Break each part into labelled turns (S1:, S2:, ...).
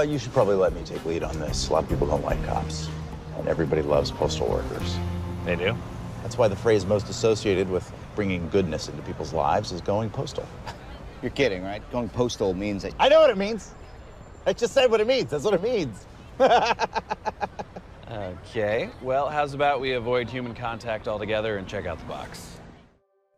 S1: You should probably let me take lead on this. A lot of people don't like cops, and everybody loves postal workers.
S2: They do?
S1: That's why the phrase most associated with bringing goodness into people's lives is going postal.
S3: You're kidding, right? Going postal means that...
S1: I know what it means. I just said what it means. That's what it means.
S2: Okay, well, how's about we avoid human contact altogether and check out the box?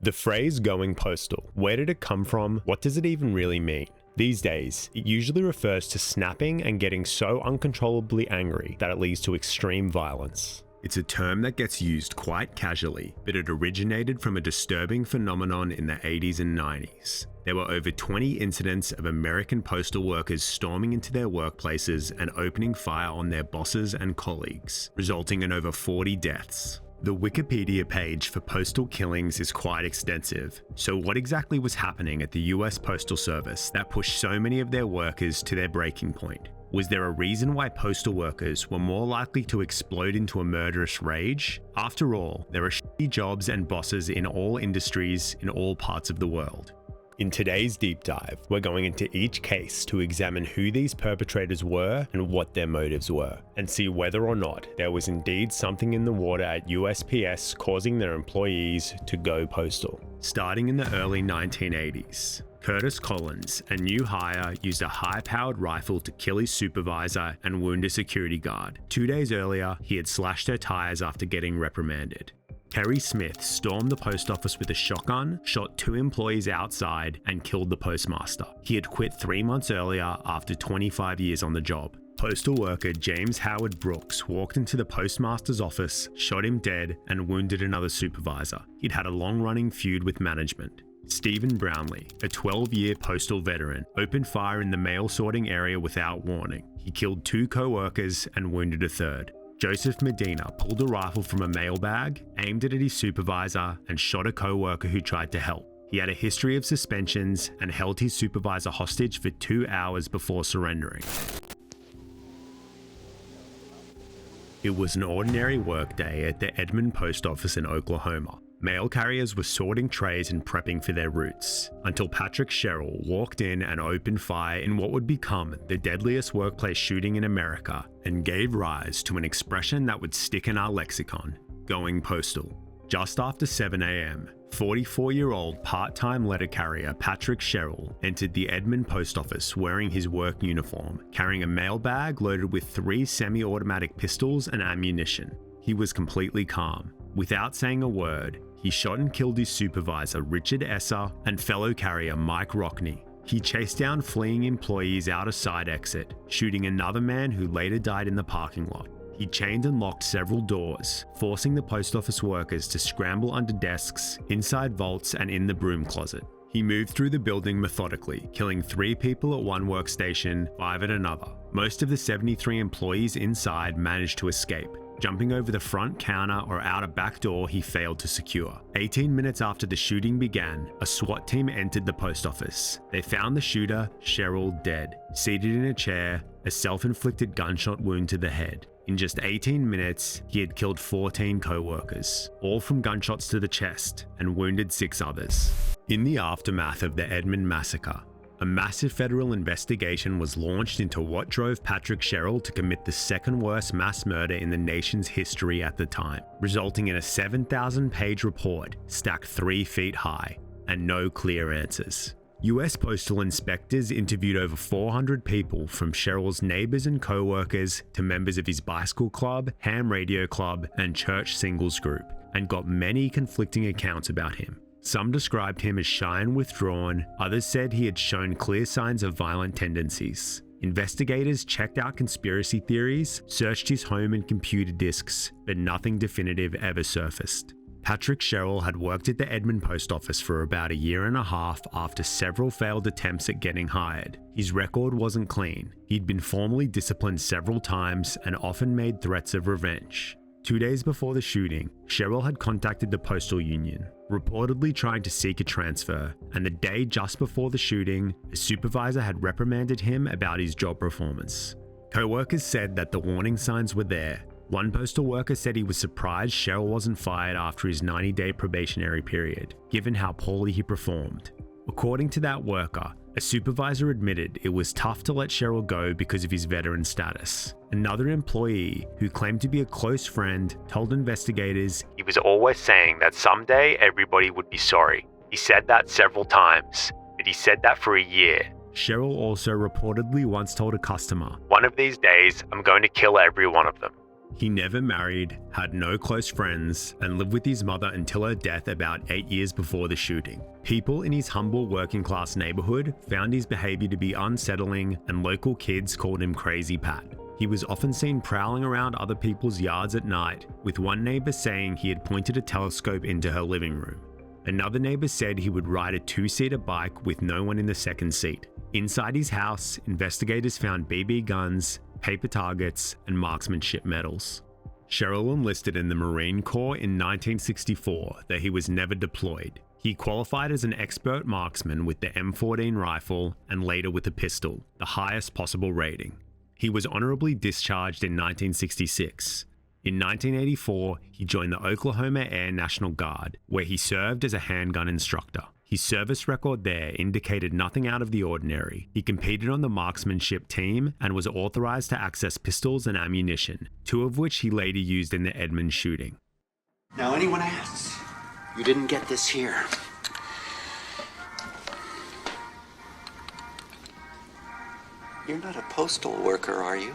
S4: The phrase going postal, where did it come from? What does it even really mean? These days, it usually refers to snapping and getting so uncontrollably angry that it leads to extreme violence. It's a term that gets used quite casually, but it originated from a disturbing phenomenon in the 80s and 90s. There were over 20 incidents of American postal workers storming into their workplaces and opening fire on their bosses and colleagues, resulting in over 40 deaths. The Wikipedia page for postal killings is quite extensive, so what exactly was happening at the US Postal Service that pushed so many of their workers to their breaking point? Was there a reason why postal workers were more likely to explode into a murderous rage? After all, there are shitty jobs and bosses in all industries in all parts of the world. In today's deep dive, we're going into each case to examine who these perpetrators were and what their motives were, and see whether or not there was indeed something in the water at USPS causing their employees to go postal. Starting in the early 1980s, Curtis Collins, a new hire, used a high-powered rifle to kill his supervisor and wound a security guard. 2 days earlier, he had slashed her tires after getting reprimanded. Terry Smith stormed the post office with a shotgun, shot 2 employees outside, and killed the postmaster. He had quit 3 months earlier after 25 years on the job. Postal worker James Howard Brooks walked into the postmaster's office, shot him dead, and wounded another supervisor. He'd had a long-running feud with management. Stephen Brownlee, a 12-year postal veteran, opened fire in the mail sorting area without warning. He killed 2 co-workers and wounded a third. Joseph Medina pulled a rifle from a mail bag, aimed it at his supervisor, and shot a co-worker who tried to help. He had a history of suspensions and held his supervisor hostage for 2 hours before surrendering. It was an ordinary workday at the Edmond post office in Oklahoma. Mail carriers were sorting trays and prepping for their routes, until Patrick Sherrill walked in and opened fire in what would become the deadliest workplace shooting in America and gave rise to an expression that would stick in our lexicon: going postal. Just after 7 a.m., 44-year-old part-time letter carrier Patrick Sherrill entered the Edmond post office wearing his work uniform, carrying a mail bag loaded with 3 semi-automatic pistols and ammunition. He was completely calm. Without saying a word, he shot and killed his supervisor Richard Esser and fellow carrier Mike Rockney. He chased down fleeing employees out a side exit, shooting another man who later died in the parking lot. He chained and locked several doors, forcing the post office workers to scramble under desks, inside vaults, and in the broom closet. He moved through the building methodically, killing 3 people at one workstation, 5 at another. Most of the 73 employees inside managed to escape. Jumping over the front counter or out a back door he failed to secure. 18 minutes after the shooting began, a SWAT team entered the post office. They found the shooter, Sherrill, dead, seated in a chair, a self-inflicted gunshot wound to the head. In just 18 minutes, he had killed 14 co-workers, all from gunshots to the chest, and wounded 6 others. In the aftermath of the Edmond massacre, a massive federal investigation was launched into what drove Patrick Sherrill to commit the second worst mass murder in the nation's history at the time, resulting in a 7,000-page report stacked 3 feet high, and no clear answers. US postal inspectors interviewed over 400 people, from Sherrill's neighbors and co-workers to members of his bicycle club, ham radio club, and church singles group, and got many conflicting accounts about him. Some described him as shy and withdrawn, others said he had shown clear signs of violent tendencies. Investigators checked out conspiracy theories, searched his home and computer disks, but nothing definitive ever surfaced. Patrick Sherrill had worked at the Edmond post office for about a year and a half after several failed attempts at getting hired. His record wasn't clean. He'd been formally disciplined several times and often made threats of revenge. 2 days before the shooting, Sherrill had contacted the postal union, reportedly trying to seek a transfer, and the day just before the shooting, a supervisor had reprimanded him about his job performance. Co-workers said that the warning signs were there. One postal worker said he was surprised Sherrill wasn't fired after his 90-day probationary period, given how poorly he performed. According to that worker, A supervisor admitted it was tough to let Sherrill go because of his veteran status. Another employee, who claimed to be a close friend, told investigators he was always saying that someday everybody would be sorry. He said that several times, but he said that for a year. Sherrill also reportedly once told a customer, "One of these days, I'm going to kill every one of them." He never married, had no close friends, and lived with his mother until her death about 8 years before the shooting. People in his humble working class neighborhood found his behavior to be unsettling, and local kids called him Crazy Pat. He was often seen prowling around other people's yards at night, with one neighbor saying he had pointed a telescope into her living room. Another neighbor said he would ride a two-seater bike with no one in the second seat. Inside his house, investigators found BB guns, paper targets, and marksmanship medals. Sherrill enlisted in the Marine Corps in 1964, though he was never deployed. He qualified as an expert marksman with the M14 rifle and later with a pistol, the highest possible rating. He was honorably discharged in 1966. In 1984, he joined the Oklahoma Air National Guard, where he served as a handgun instructor. His service record there indicated nothing out of the ordinary. He competed on the marksmanship team and was authorized to access pistols and ammunition, two of which he later used in the Edmond shooting.
S5: Now anyone asks, you didn't get this here. You're not a postal worker, are you?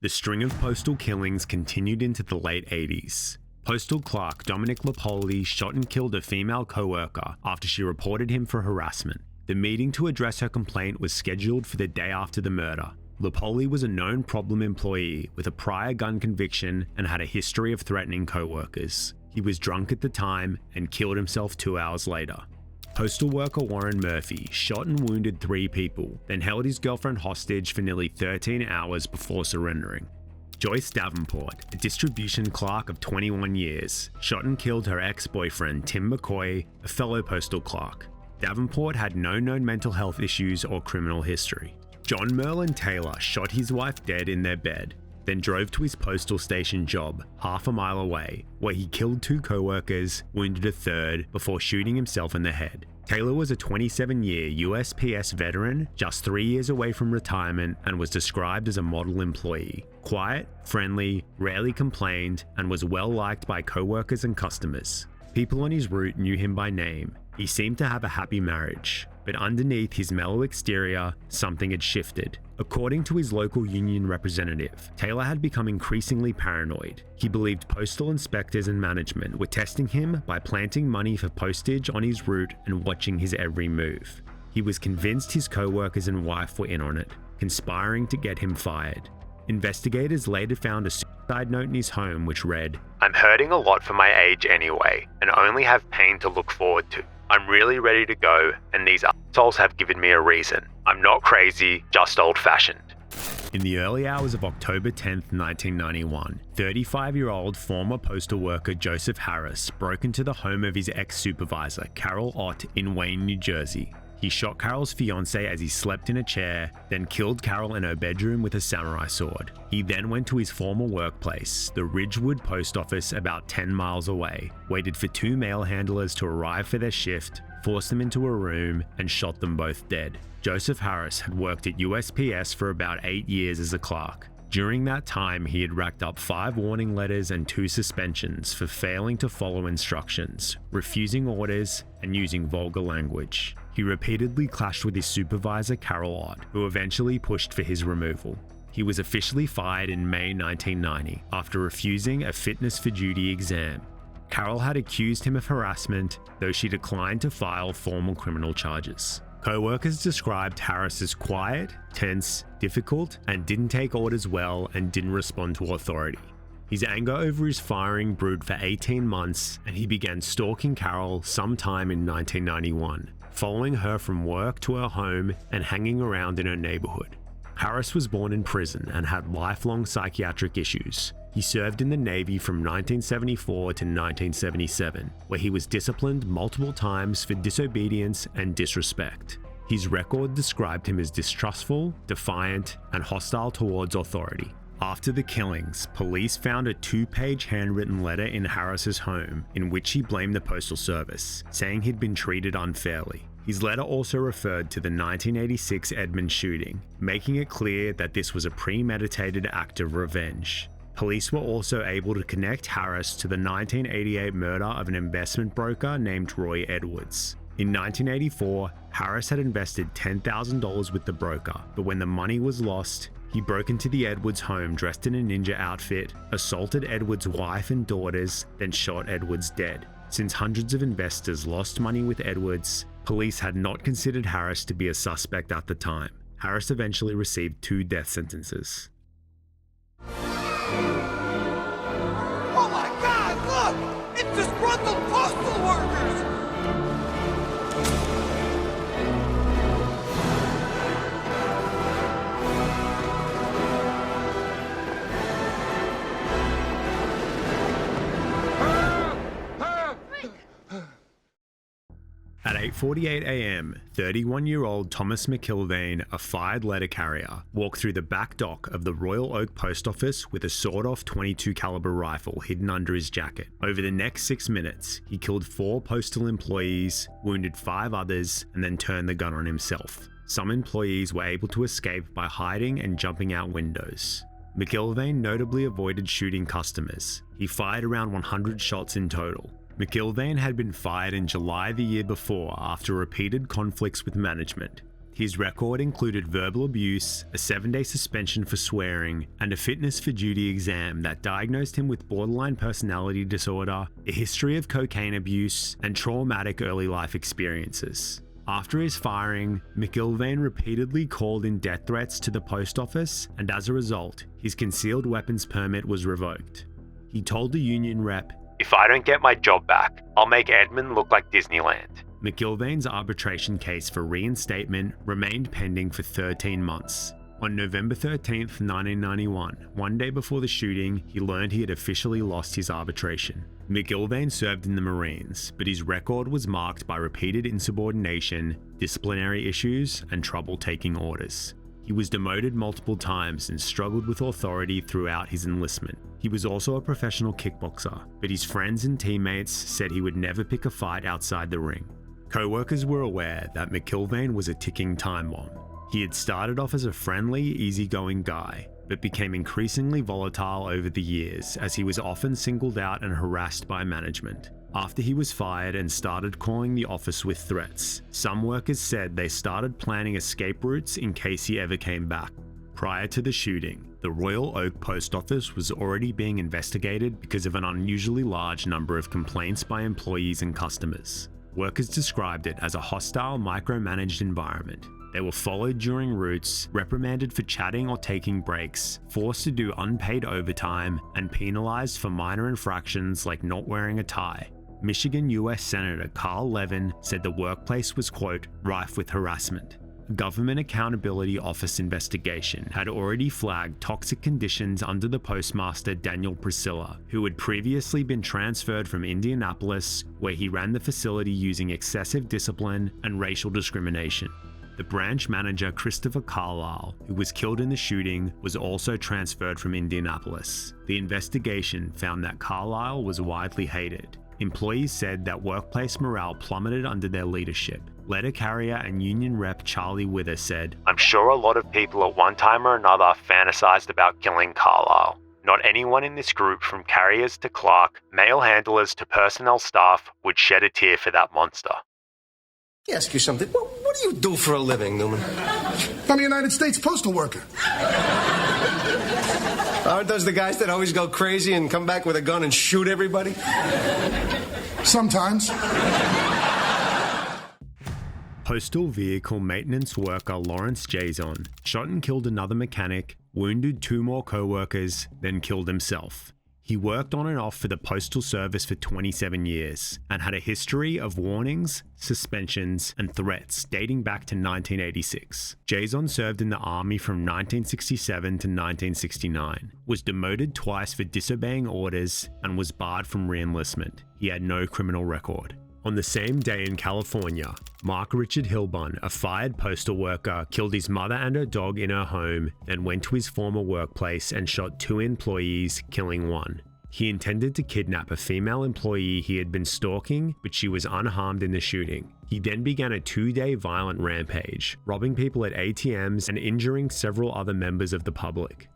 S4: The string of postal killings continued into the late 80s. Postal clerk Dominic Lipoli shot and killed a female co-worker after she reported him for harassment. The meeting to address her complaint was scheduled for the day after the murder. Lipoli was a known problem employee with a prior gun conviction and had a history of threatening co-workers. He was drunk at the time and killed himself 2 hours later. Postal worker Warren Murphy shot and wounded 3 people, then held his girlfriend hostage for nearly 13 hours before surrendering. Joyce Davenport, a distribution clerk of 21 years, shot and killed her ex-boyfriend Tim McCoy, a fellow postal clerk. Davenport had no known mental health issues or criminal history. John Merlin Taylor shot his wife dead in their bed, then drove to his postal station job half a mile away, where he killed 2 co-workers, wounded a third, before shooting himself in the head. Taylor was a 27-year USPS veteran, just 3 years away from retirement, and was described as a model employee. Quiet, friendly, rarely complained, and was well liked by co-workers and customers. People on his route knew him by name. He seemed to have a happy marriage, but underneath his mellow exterior, something had shifted. According to his local union representative, Taylor had become increasingly paranoid. He believed postal inspectors and management were testing him by planting money for postage on his route and watching his every move. He was convinced his co-workers and wife were in on it, conspiring to get him fired. Investigators later found a suicide note in his home which read, "I'm hurting a lot for my age anyway, and only have pain to look forward to. I'm really ready to go, and these assholes have given me a reason. I'm not crazy, just old-fashioned." In the early hours of October 10, 1991, 35-year-old former postal worker Joseph Harris broke into the home of his ex-supervisor, Carol Ott, in Wayne, New Jersey. He shot Carol's fiancée as he slept in a chair, then killed Carol in her bedroom with a samurai sword. He then went to his former workplace, the Ridgewood post office about 10 miles away, waited for 2 mail handlers to arrive for their shift, forced them into a room, and shot them both dead. Joseph Harris had worked at USPS for about 8 years as a clerk. During that time, he had racked up 5 warning letters and 2 suspensions for failing to follow instructions, refusing orders, and using vulgar language. He repeatedly clashed with his supervisor, Carol Ott, who eventually pushed for his removal. He was officially fired in May 1990 after refusing a fitness for duty exam. Carol had accused him of harassment, though she declined to file formal criminal charges. Co-workers described Harris as quiet, tense, difficult, and didn't take orders well and didn't respond to authority. His anger over his firing brewed for 18 months, and he began stalking Carol sometime in 1991, following her from work to her home and hanging around in her neighborhood. Harris was born in prison and had lifelong psychiatric issues. He served in the Navy from 1974 to 1977, where he was disciplined multiple times for disobedience and disrespect. His record described him as distrustful, defiant, and hostile towards authority. After the killings, police found a 2-page handwritten letter in Harris's home in which he blamed the Postal Service, saying he'd been treated unfairly. His letter also referred to the 1986 Edmond shooting, making it clear that this was a premeditated act of revenge. Police were also able to connect Harris to the 1988 murder of an investment broker named Roy Edwards. In 1984, Harris had invested $10,000 with the broker, but when the money was lost, he broke into the Edwards home dressed in a ninja outfit, assaulted Edwards' wife and daughters, then shot Edwards dead. Since hundreds of investors lost money with Edwards, police had not considered Harris to be a suspect at the time. Harris eventually received 2 death sentences.
S6: Oh my God, look! It's disgruntled postal workers!
S4: At 8:48 a.m., 31-year-old Thomas McIlvane, a fired letter carrier, walked through the back dock of the Royal Oak Post Office with a sawed-off .22 caliber rifle hidden under his jacket. Over the next 6 minutes, he killed 4 postal employees, wounded 5 others, and then turned the gun on himself. Some employees were able to escape by hiding and jumping out windows. McIlvane notably avoided shooting customers. He fired around 100 shots in total. McIlvane had been fired in July the year before after repeated conflicts with management. His record included verbal abuse, a 7-day suspension for swearing, and a fitness for duty exam that diagnosed him with borderline personality disorder, a history of cocaine abuse, and traumatic early life experiences. After his firing, McIlvane repeatedly called in death threats to the post office, and as a result, his concealed weapons permit was revoked. He told the union rep, "If I don't get my job back, I'll make Edmond look like Disneyland." McIlvane's arbitration case for reinstatement remained pending for 13 months. On November 13, 1991, one day before the shooting, he learned he had officially lost his arbitration. McIlvane served in the Marines, but his record was marked by repeated insubordination, disciplinary issues, and trouble taking orders. He was demoted multiple times and struggled with authority throughout his enlistment. He was also a professional kickboxer, but his friends and teammates said he would never pick a fight outside the ring. Co-workers were aware that McIlvane was a ticking time bomb. He had started off as a friendly, easygoing guy, but became increasingly volatile over the years as he was often singled out and harassed by management. After he was fired and started calling the office with threats, some workers said they started planning escape routes in case he ever came back. Prior to the shooting, the Royal Oak Post Office was already being investigated because of an unusually large number of complaints by employees and customers. Workers described it as a hostile, micromanaged environment. They were followed during routes, reprimanded for chatting or taking breaks, forced to do unpaid overtime, and penalized for minor infractions like not wearing a tie. Michigan U.S. Senator Carl Levin said the workplace was, quote, rife with harassment. A Government Accountability Office investigation had already flagged toxic conditions under the postmaster Daniel Priscilla, who had previously been transferred from Indianapolis, where he ran the facility using excessive discipline and racial discrimination. The branch manager Christopher Carlisle, who was killed in the shooting, was also transferred from Indianapolis. The investigation found that Carlisle was widely hated. Employees said that workplace morale plummeted under their leadership. Letter carrier and union rep Charlie Wither said, "I'm sure a lot of people at one time or another fantasized about killing Carlisle. Not anyone in this group, from carriers to clerk, mail handlers to personnel staff, would shed a tear for that monster."
S7: Let me ask you something. What do you do for a living, Newman?
S8: I'm a United States postal worker.
S7: Aren't those the guys that always go crazy and come back with a gun and shoot everybody?
S8: Sometimes.
S4: Postal vehicle maintenance worker Lawrence Jason shot and killed another mechanic, wounded 2 more co-workers, then killed himself. He worked on and off for the Postal Service for 27 years and had a history of warnings, suspensions, and threats dating back to 1986. Jason served in the Army from 1967 to 1969, was demoted twice for disobeying orders, and was barred from re-enlistment. He had no criminal record. On the same day in California, Mark Richard Hilbun, a fired postal worker, killed his mother and her dog in her home, then went to his former workplace and shot 2 employees, killing 1. He intended to kidnap a female employee he had been stalking, but she was unharmed in the shooting. He then began a 2-day violent rampage, robbing people at ATMs and injuring several other members of the public.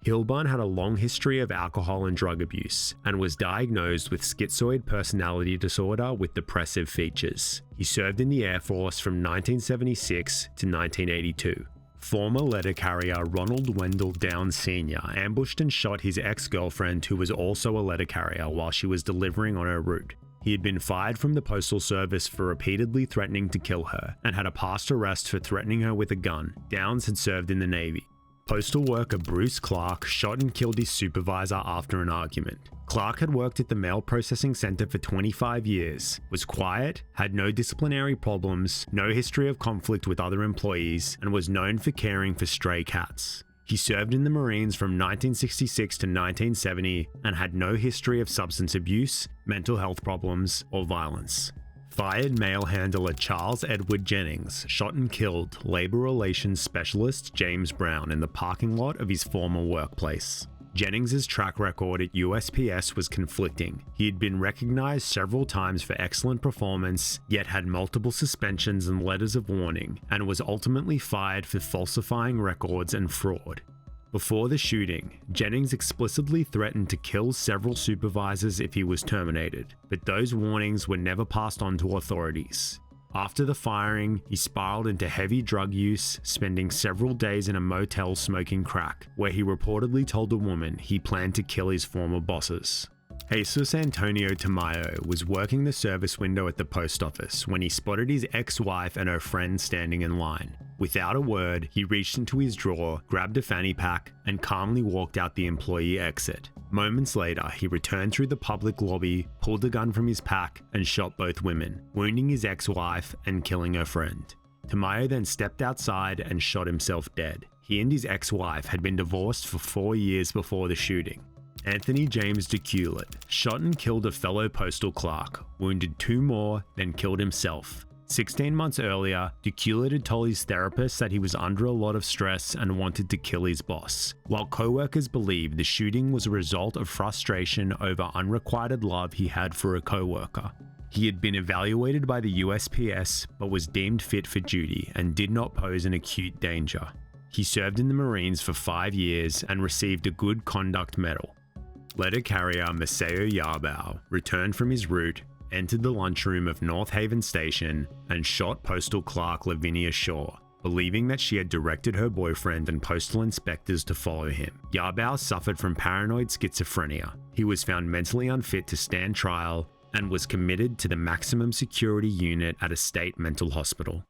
S4: Hilbun had a long history of alcohol and drug abuse and was diagnosed with schizoid personality disorder with depressive features. He served in the Air Force from 1976 to 1982. Former letter carrier Ronald Wendell Downs Sr. ambushed and shot his ex-girlfriend, who was also a letter carrier, while she was delivering on her route. He had been fired from the Postal Service for repeatedly threatening to kill her and had a past arrest for threatening her with a gun. Downs had served in the Navy. Postal worker Bruce Clark shot and killed his supervisor after an argument. Clark had worked at the mail processing center for 25 years, was quiet, had no disciplinary problems, no history of conflict with other employees, and was known for caring for stray cats. He served in the Marines from 1966 to 1970 and had no history of substance abuse, mental health problems, or violence. Fired mail handler Charles Edward Jennings shot and killed labor relations specialist James Brown in the parking lot of his former workplace. Jennings' track record at USPS was conflicting. He had been recognized several times for excellent performance, yet had multiple suspensions and letters of warning, and was ultimately fired for falsifying records and fraud. Before the shooting, Jennings explicitly threatened to kill several supervisors if he was terminated, but those warnings were never passed on to authorities. After the firing, he spiraled into heavy drug use, spending several days in a motel smoking crack, where he reportedly told a woman he planned to kill his former bosses. Jesus Antonio Tamayo was working the service window at the post office when he spotted his ex-wife and her friend standing in line. Without a word, he reached into his drawer, grabbed a fanny pack, and calmly walked out the employee exit. Moments later, he returned through the public lobby, pulled a gun from his pack, and shot both women, wounding his ex-wife and killing her friend. Tamayo then stepped outside and shot himself dead. He and his ex-wife had been divorced for 4 years before the shooting. Anthony James DeCulet shot and killed a fellow postal clerk, wounded 2 more, then killed himself. 16 months earlier, DeCulet had told his therapist that he was under a lot of stress and wanted to kill his boss, while co-workers believed the shooting was a result of frustration over unrequited love he had for a co-worker. He had been evaluated by the USPS but was deemed fit for duty and did not pose an acute danger. He served in the Marines for 5 years and received a Good Conduct Medal. Letter carrier Maceo Yarbao returned from his route, entered the lunchroom of North Haven Station, and shot postal clerk Lavinia Shaw, believing that she had directed her boyfriend and postal inspectors to follow him. Yarbao suffered from paranoid schizophrenia. He was found mentally unfit to stand trial and was committed to the maximum security unit at a state mental hospital.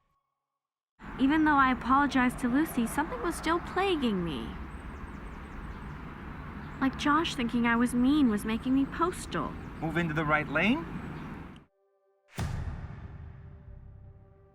S9: Even though I apologized to Lucy, something was still plaguing me. Like Josh thinking I was mean was making me postal.
S10: Move into the right lane?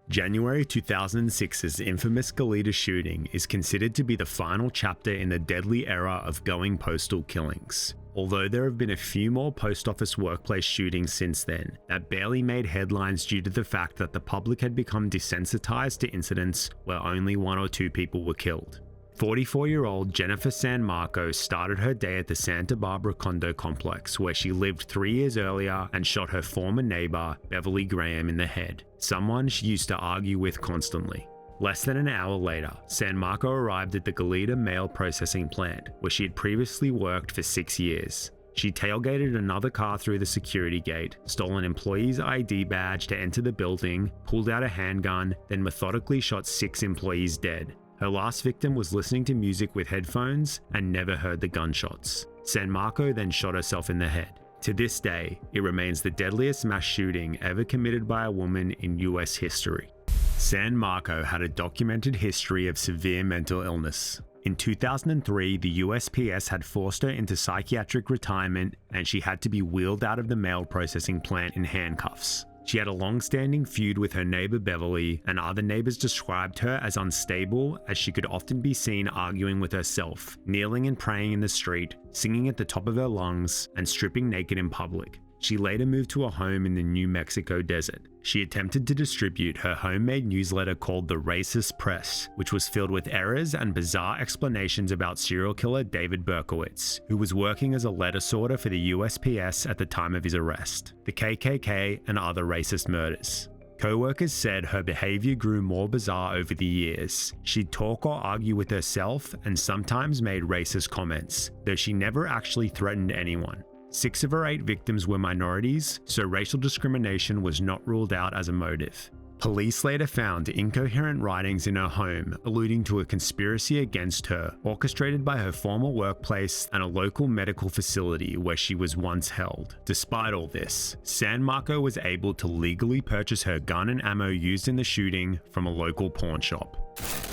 S4: January 2006's infamous Goleta shooting is considered to be the final chapter in the deadly era of going postal killings. Although there have been a few more post office workplace shootings since then, that barely made headlines due to the fact that the public had become desensitized to incidents where only 1 or 2 people were killed. 44-year-old Jennifer San Marco started her day at the Santa Barbara condo complex where she lived 3 years earlier and shot her former neighbor, Beverly Graham, in the head, someone she used to argue with constantly. Less than an hour later, San Marco arrived at the Goleta mail processing plant, where she had previously worked for 6 years. She tailgated another car through the security gate, stole an employee's ID badge to enter the building, pulled out a handgun, then methodically shot 6 employees dead. Her last victim was listening to music with headphones and never heard the gunshots. San Marco then shot herself in the head. To this day, it remains the deadliest mass shooting ever committed by a woman in US history. San Marco had a documented history of severe mental illness. In 2003, the USPS had forced her into psychiatric retirement and she had to be wheeled out of the mail processing plant in handcuffs. She had a long-standing feud with her neighbor Beverly, and other neighbors described her as unstable as she could often be seen arguing with herself, kneeling and praying in the street, singing at the top of her lungs, and stripping naked in public. She later moved to a home in the New Mexico desert. She attempted to distribute her homemade newsletter called The Racist Press, which was filled with errors and bizarre explanations about serial killer David Berkowitz, who was working as a letter sorter for the USPS at the time of his arrest, the KKK, and other racist murders. Co-workers said her behavior grew more bizarre over the years. She'd talk or argue with herself and sometimes made racist comments, though she never actually threatened anyone. 6 of her 8 victims were minorities, so racial discrimination was not ruled out as a motive. Police later found incoherent writings in her home alluding to a conspiracy against her, orchestrated by her former workplace and a local medical facility where she was once held. Despite all this, San Marco was able to legally purchase her gun and ammo used in the shooting from a local pawn shop.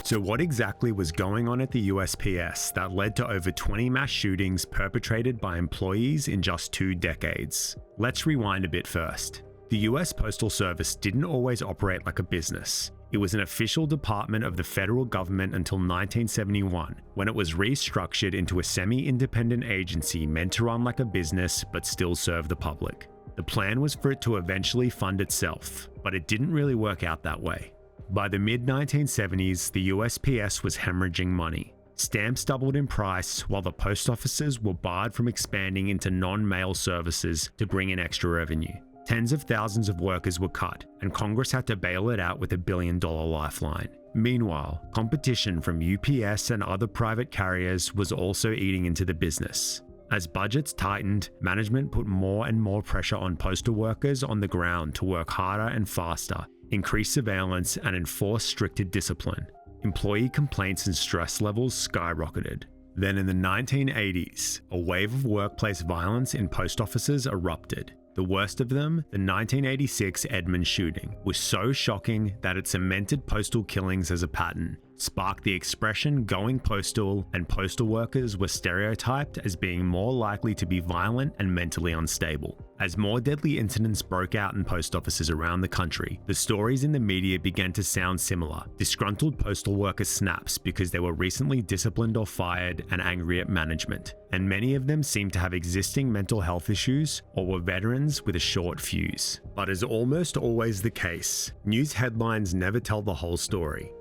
S4: So what exactly was going on at the USPS that led to over 20 mass shootings perpetrated by employees in just 2 decades? Let's rewind a bit first. The US Postal Service didn't always operate like a business. It was an official department of the federal government until 1971, when it was restructured into a semi-independent agency meant to run like a business but still serve the public. The plan was for it to eventually fund itself, but it didn't really work out that way. By the mid-1970s, the USPS was hemorrhaging money. Stamps doubled in price, while the post offices were barred from expanding into non-mail services to bring in extra revenue. Tens of thousands of workers were cut, and Congress had to bail it out with $1 billion lifeline. Meanwhile, competition from UPS and other private carriers was also eating into the business. As budgets tightened, management put more and more pressure on postal workers on the ground to work harder and faster, increase surveillance, and enforce stricter discipline. Employee complaints and stress levels skyrocketed. Then in the 1980s, a wave of workplace violence in post offices erupted. The worst of them, the 1986 Edmond shooting, was so shocking that it cemented postal killings as a pattern, sparked the expression going postal, and postal workers were stereotyped as being more likely to be violent and mentally unstable. As more deadly incidents broke out in post offices around the country, the stories in the media began to sound similar. Disgruntled postal worker snaps because they were recently disciplined or fired and angry at management. And many of them seemed to have existing mental health issues or were veterans with a short fuse. But as almost always the case, news headlines never tell the whole story.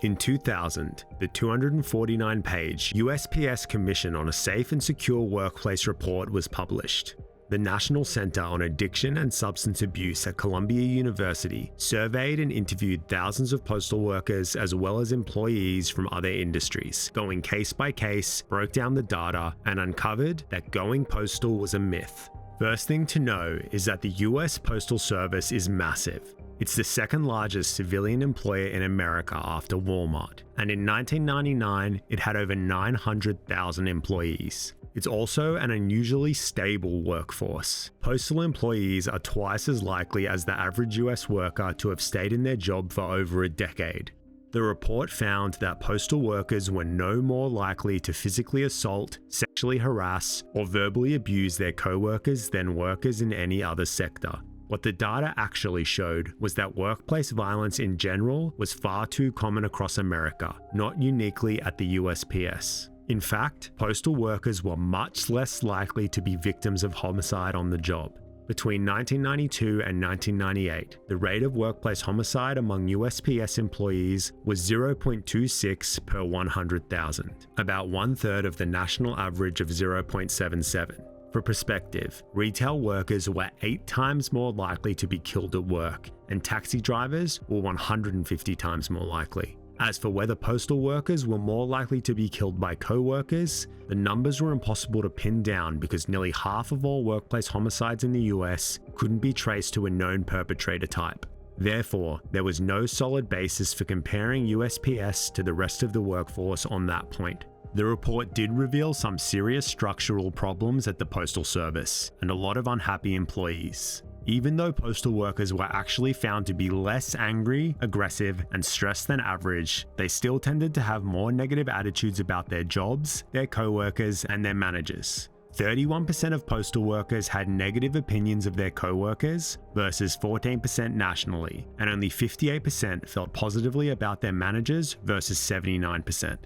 S4: In 2000, the 249-page USPS Commission on a Safe and Secure Workplace report was published. The National Center on Addiction and Substance Abuse at Columbia University surveyed and interviewed thousands of postal workers as well as employees from other industries, going case by case, broke down the data, and uncovered that going postal was a myth. First thing to know is that the US Postal Service is massive. It's the second largest civilian employer in America after Walmart, and in 1999, it had over 900,000 employees. It's also an unusually stable workforce. Postal employees are twice as likely as the average US worker to have stayed in their job for over a decade. The report found that postal workers were no more likely to physically assault, sexually harass, or verbally abuse their co-workers than workers in any other sector. What the data actually showed was that workplace violence in general was far too common across America, not uniquely at the USPS. In fact, postal workers were much less likely to be victims of homicide on the job. Between 1992 and 1998, the rate of workplace homicide among USPS employees was 0.26 per 100,000, about 1/3 of the national average of 0.77. For perspective, retail workers were 8 times more likely to be killed at work, and taxi drivers were 150 times more likely. As for whether postal workers were more likely to be killed by co-workers, the numbers were impossible to pin down because nearly half of all workplace homicides in the US couldn't be traced to a known perpetrator type. Therefore, there was no solid basis for comparing USPS to the rest of the workforce on that point. The report did reveal some serious structural problems at the Postal Service and a lot of unhappy employees. Even though postal workers were actually found to be less angry, aggressive, and stressed than average, they still tended to have more negative attitudes about their jobs, their co-workers, and their managers. 31% of postal workers had negative opinions of their co-workers versus 14% nationally, and only 58% felt positively about their managers versus 79%.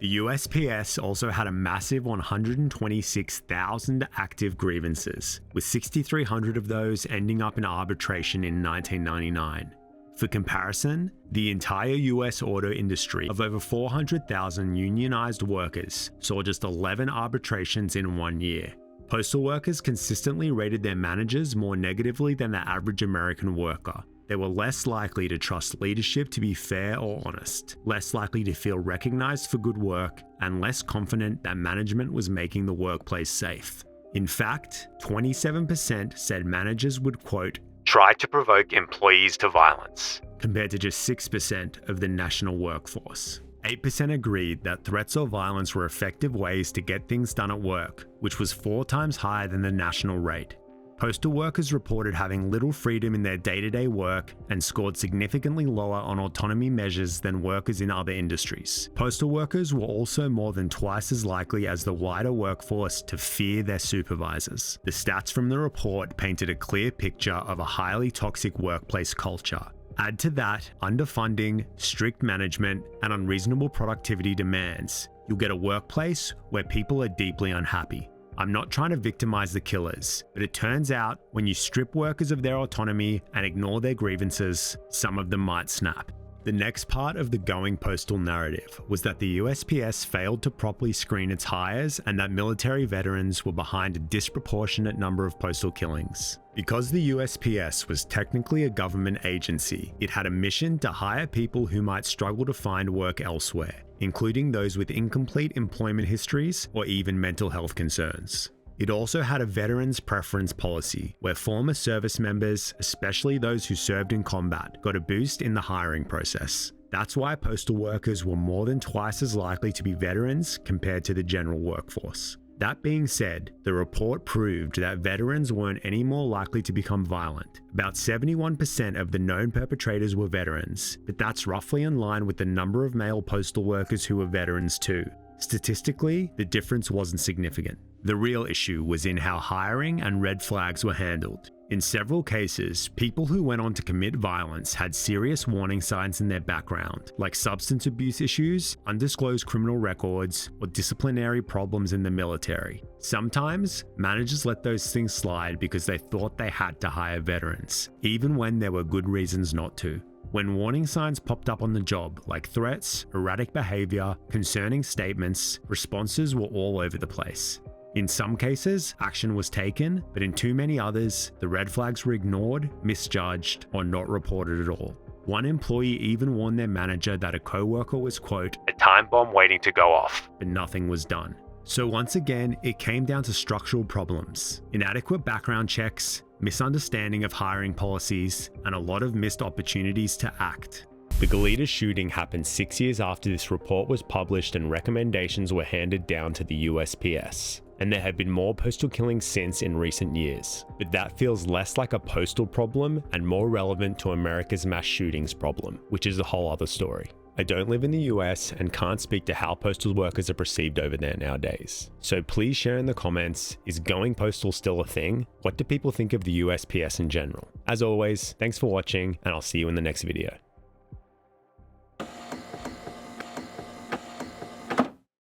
S4: The USPS also had a massive 126,000 active grievances, with 6,300 of those ending up in arbitration in 1999. For comparison, the entire US auto industry of over 400,000 unionized workers saw just 11 arbitrations in 1 year. Postal workers consistently rated their managers more negatively than the average American worker. They were less likely to trust leadership to be fair or honest, less likely to feel recognized for good work, and less confident that management was making the workplace safe. In fact, 27% said managers would, quote, try to provoke employees to violence, compared to just 6% of the national workforce. 8% agreed that threats or violence were effective ways to get things done at work, which was 4 times higher than the national rate. Postal workers reported having little freedom in their day-to-day work and scored significantly lower on autonomy measures than workers in other industries. Postal workers were also more than twice as likely as the wider workforce to fear their supervisors. The stats from the report painted a clear picture of a highly toxic workplace culture. Add to that underfunding, strict management, and unreasonable productivity demands, you'll get a workplace where people are deeply unhappy. I'm not trying to victimize the killers, but it turns out when you strip workers of their autonomy and ignore their grievances, some of them might snap. The next part of the going postal narrative was that the USPS failed to properly screen its hires and that military veterans were behind a disproportionate number of postal killings. Because the USPS was technically a government agency, it had a mission to hire people who might struggle to find work elsewhere, including those with incomplete employment histories or even mental health concerns. It also had a veterans preference policy, where former service members, especially those who served in combat, got a boost in the hiring process. That's why postal workers were more than twice as likely to be veterans compared to the general workforce. That being said, the report proved that veterans weren't any more likely to become violent. About 71% of the known perpetrators were veterans, but that's roughly in line with the number of male postal workers who were veterans too. Statistically, the difference wasn't significant. The real issue was in how hiring and red flags were handled. In several cases, people who went on to commit violence had serious warning signs in their background, like substance abuse issues, undisclosed criminal records, or disciplinary problems in the military. Sometimes, managers let those things slide because they thought they had to hire veterans, even when there were good reasons not to. When warning signs popped up on the job, like threats, erratic behavior, concerning statements, responses were all over the place. In some cases, action was taken, but in too many others, the red flags were ignored, misjudged, or not reported at all. One employee even warned their manager that a co-worker was, quote, a time bomb waiting to go off, but nothing was done. So once again, it came down to structural problems, inadequate background checks, misunderstanding of hiring policies, and a lot of missed opportunities to act. The goleta shooting happened 6 years after this report was published and recommendations were handed down to the USPS. And there have been more postal killings since in recent years, but that feels less like a postal problem and more relevant to America's mass shootings problem, which is a whole other story. I don't live in the US and can't speak to how postal workers are perceived over there nowadays. So please share in the comments, is going postal still a thing? What do people think of the USPS in general? As always, thanks for watching and I'll see you in the next video.